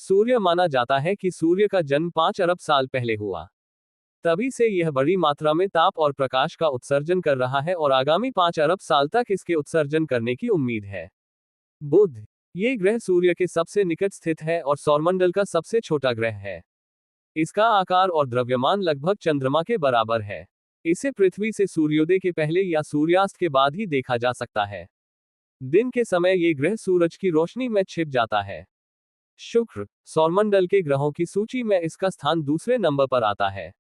सूर्य माना जाता है कि सूर्य का जन्म 5 अरब साल पहले हुआ। तभी से यह बड़ी मात्रा में ताप और प्रकाश का उत्सर्जन कर रहा है और आगामी 5 अरब साल तक इसके उत्सर्जन करने की उम्मीद है। बुध, ये ग्रह सूर्य के सबसे निकट स्थित है और सौरमंडल का सबसे छोटा ग्रह है। इसका आकार और द्रव्यमान लगभग चंद्रमा के बराबर है। इसे पृथ्वी से सूर्योदय के पहले या सूर्यास्त के बाद ही देखा जा सकता है। दिन के समय ये ग्रह सूरज की रोशनी में छिप जाता है। शुक्र, सौरमंडल के ग्रहों की सूची में इसका स्थान दूसरे नंबर पर आता है।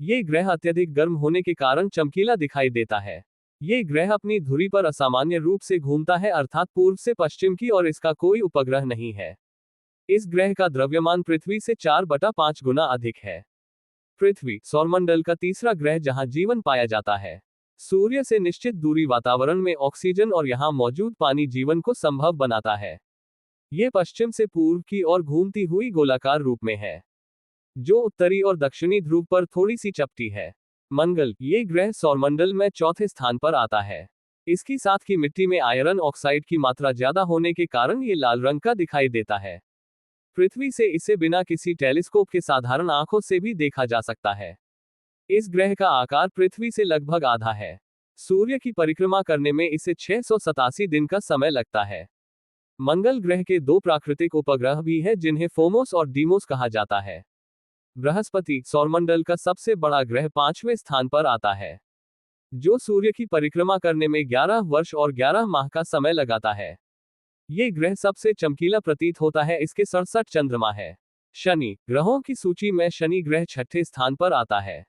ये ग्रह अत्यधिक गर्म होने के कारण चमकीला दिखाई देता है। ये ग्रह अपनी धुरी पर असामान्य रूप से घूमता है, अर्थात पूर्व से पश्चिम की, और इसका कोई उपग्रह नहीं है। इस ग्रह का द्रव्यमान पृथ्वी से 4/5 गुना अधिक है। पृथ्वी सौरमंडल का तीसरा ग्रह जहां जीवन पाया जाता है। सूर्य से निश्चित दूरी वातावरण में ऑक्सीजन और यहां मौजूद पानी जीवन को संभव बनाता है। ये पश्चिम से पूर्व की ओर घूमती हुई गोलाकार रूप में है, जो उत्तरी और दक्षिणी ध्रुव पर थोड़ी सी चपटी है। मंगल, ये ग्रह सौरमंडल में चौथे स्थान पर आता है। इसकी साथ की मिट्टी में आयरन ऑक्साइड की मात्रा ज्यादा होने के कारण ये लाल रंग का दिखाई देता है। पृथ्वी से इसे बिना किसी टेलीस्कोप के साधारण आंखों से भी देखा जा सकता है। इस ग्रह का आकार पृथ्वी से लगभग आधा है। सूर्य की परिक्रमा करने में इसे 687 दिन का समय लगता है। मंगल ग्रह के 2 प्राकृतिक उपग्रह भी हैं, जिन्हें फोमोस और डीमोस कहा जाता है। बृहस्पति सौरमंडल का सबसे बड़ा ग्रह 5वें स्थान पर आता है, जो सूर्य की परिक्रमा करने में 11 वर्ष और 11 माह का समय लगाता है। ये ग्रह सबसे चमकीला प्रतीत होता है। इसके 67 चंद्रमा है। शनि, ग्रहों की सूची में शनि ग्रह 6ठे स्थान पर आता है।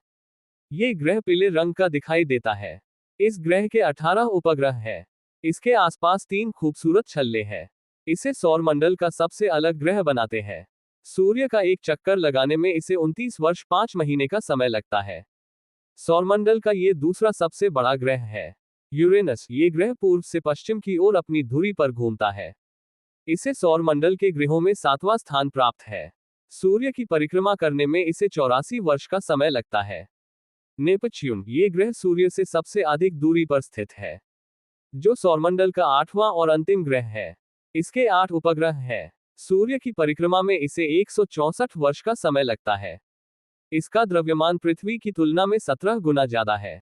ये ग्रह पीले रंग का दिखाई देता है। इस ग्रह के 18 उपग्रह हैं। इसके आसपास 3 खूबसूरत छल्ले हैं। इसे सौरमंडल का सबसे अलग ग्रह बनाते हैं। सूर्य का एक चक्कर लगाने में इसे 29 वर्ष 5 महीने का समय लगता है। सौरमंडल का ये दूसरा सबसे बड़ा ग्रह है। यूरेनस, ये ग्रह पूर्व से पश्चिम की ओर अपनी धुरी पर घूमता है। इसे सौरमंडल के ग्रहों में 7वां स्थान प्राप्त है। सूर्य की परिक्रमा करने में इसे 84 वर्ष का समय लगता है। नेपच्यून, ये ग्रह सूर्य से सबसे अधिक दूरी पर स्थित है, जो सौरमंडल का 8वां और अंतिम ग्रह है। इसके 8 उपग्रह हैं। सूर्य की परिक्रमा में इसे 164 वर्ष का समय लगता है। इसका द्रव्यमान पृथ्वी की तुलना में 17 गुना ज्यादा है।